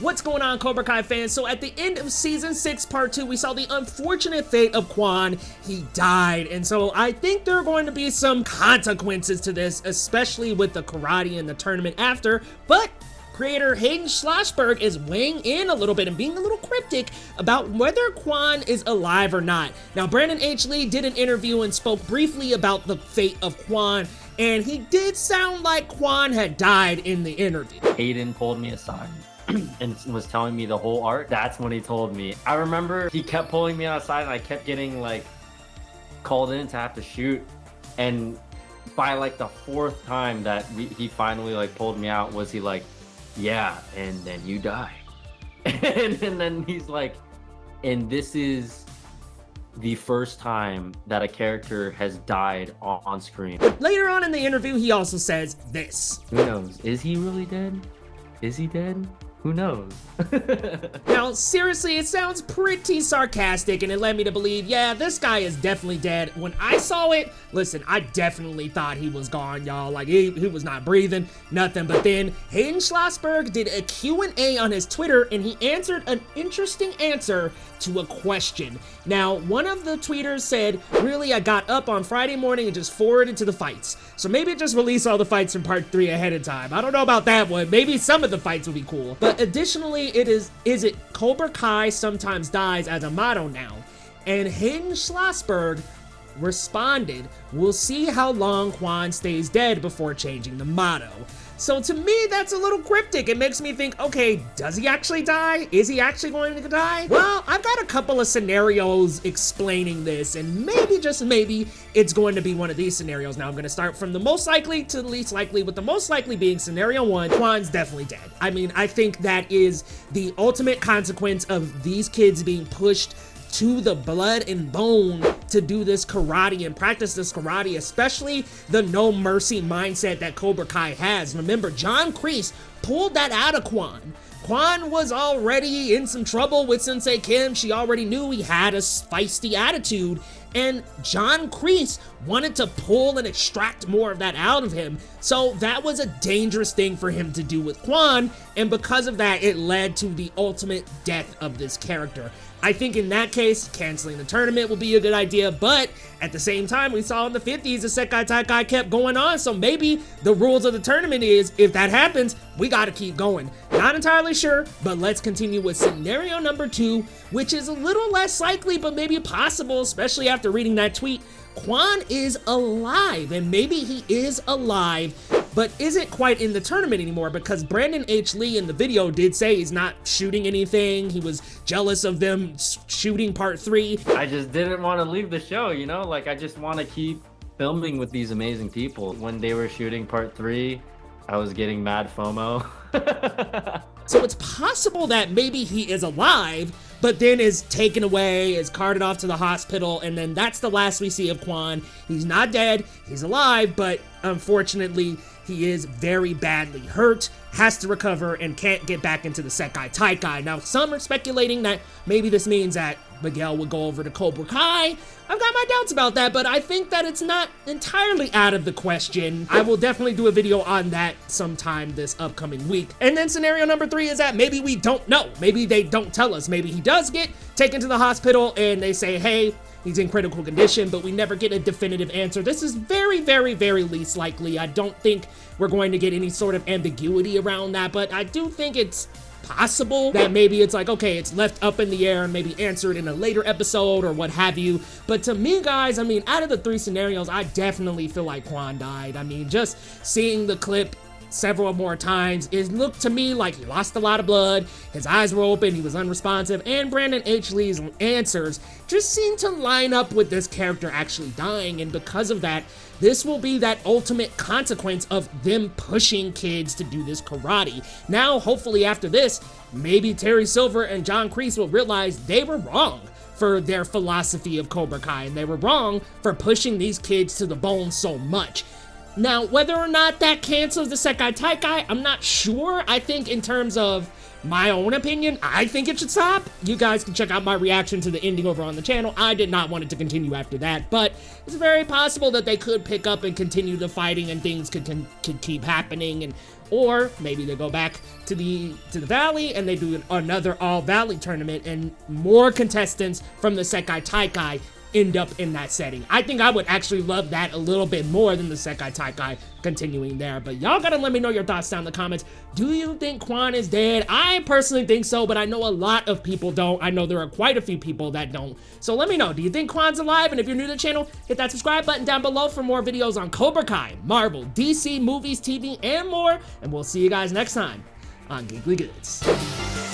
What's going on, Cobra Kai fans? So at the end of Season 6, Part 2, we saw the unfortunate fate of Quan. He died, and so I think there are going to be some consequences to this, especially with the karate and the tournament after, but creator Hayden Schlossberg is weighing in a little bit and being a little cryptic about whether Quan is alive or not. Now, Brandon H. Lee did an interview and spoke briefly about the fate of Quan, and he did sound like Quan had died in the interview. Hayden pulled me aside and was telling me the whole arc. That's when he told me. I remember he kept pulling me outside and I kept getting like called in to have to shoot, and by like the fourth time that he finally like pulled me out was he like, yeah, and then you die. and then he's like, and this is the first time that a character has died on screen. Later on in the interview, he also says this. Who knows? Is he really dead? Is he dead? Who knows? Now, seriously, it sounds pretty sarcastic, and it led me to believe, yeah, this guy is definitely dead. When I saw it, listen, I definitely thought he was gone, y'all. Like, he was not breathing, nothing. But then Hayden Schlossberg did a Q&A on his Twitter, and he answered an interesting answer to a question. Now, one of the tweeters said, really, I got up on Friday morning and just forwarded to the fights. So maybe just release all the fights from part 3 ahead of time. I don't know about that one. Maybe some of the fights would be cool. But additionally, is it Cobra Kai sometimes dies as a motto now? And Hayden Schlossberg responded, we'll see how long Quan stays dead before changing the motto. So to me, that's a little cryptic. It makes me think, okay, does he actually die? Is he actually going to die? Well, I've got a couple of scenarios explaining this, and maybe, just maybe, it's going to be one of these scenarios. Now, I'm going to start from the most likely to the least likely, with the most likely being scenario 1, Quan's definitely dead. I mean, I think that is the ultimate consequence of these kids being pushed to the blood and bone to do this karate and practice this karate, especially the no mercy mindset that Cobra Kai has. Remember, John Kreese pulled that out of Quan. Quan was already in some trouble with Sensei Kim. She already knew he had a feisty attitude, and John Kreese wanted to pull and extract more of that out of him. So that was a dangerous thing for him to do with Quan, and because of that, it led to the ultimate death of this character. I think in that case, canceling the tournament will be a good idea, but at the same time, we saw in the 50s the Sekai Taikai kept going on, so maybe the rules of the tournament is, if that happens, we gotta keep going. Not entirely sure, but let's continue with scenario number 2, which is a little less likely, but maybe possible, especially after reading that tweet. Quan is alive, and maybe he is alive, but isn't quite in the tournament anymore, because Brandon H. Lee in the video did say he's not shooting anything. He was jealous of them shooting part 3. I just didn't want to leave the show, you know? Like, I just want to keep filming with these amazing people. When they were shooting part 3, I was getting mad FOMO. So it's possible that maybe he is alive, but then is taken away, is carted off to the hospital, and then that's the last we see of Quan. He's not dead, he's alive, but unfortunately, he is very badly hurt, has to recover, and can't get back into the Sekai Taikai. Now, some are speculating that maybe this means that Miguel would go over to Cobra Kai. I've got my doubts about that, but I think that it's not entirely out of the question. I will definitely do a video on that sometime this upcoming week. And then scenario number 3 is that maybe we don't know. Maybe they don't tell us. Maybe he does get taken to the hospital and they say, hey, he's in critical condition, but we never get a definitive answer. This is very, very, very least likely. I don't think we're going to get any sort of ambiguity around that, but I do think it's possible that maybe it's like, okay, it's left up in the air and maybe answered in a later episode or what have you. But to me, guys, I mean, out of the 3 scenarios, I definitely feel like Quan died. I mean, just seeing the clip several more times, it looked to me like he lost a lot of blood, his eyes were open, he was unresponsive, and Brandon H. Lee's answers just seemed to line up with this character actually dying, and because of that, this will be that ultimate consequence of them pushing kids to do this karate. Now, hopefully after this, maybe Terry Silver and John Kreese will realize they were wrong for their philosophy of Cobra Kai, and they were wrong for pushing these kids to the bone so much. Now, whether or not that cancels the Sekai Taikai, I'm not sure. I think in terms of my own opinion, I think it should stop. You guys can check out my reaction to the ending over on the channel. I did not want it to continue after that, but it's very possible that they could pick up and continue the fighting and things could keep happening and or maybe they go back to the valley and they do another all valley tournament and more contestants from the Sekai Taikai end up in that setting. I think I would actually love that a little bit more than the Sekai Taikai continuing there. But y'all gotta let me know your thoughts down in the comments. Do you think Quan is dead? I personally think so, but I know a lot of people don't. I know there are quite a few people that don't. So let me know, do you think Quan's alive? And if you're new to the channel, hit that subscribe button down below for more videos on Cobra Kai, Marvel, DC, movies, TV, and more. And we'll see you guys next time on Geekly Goods.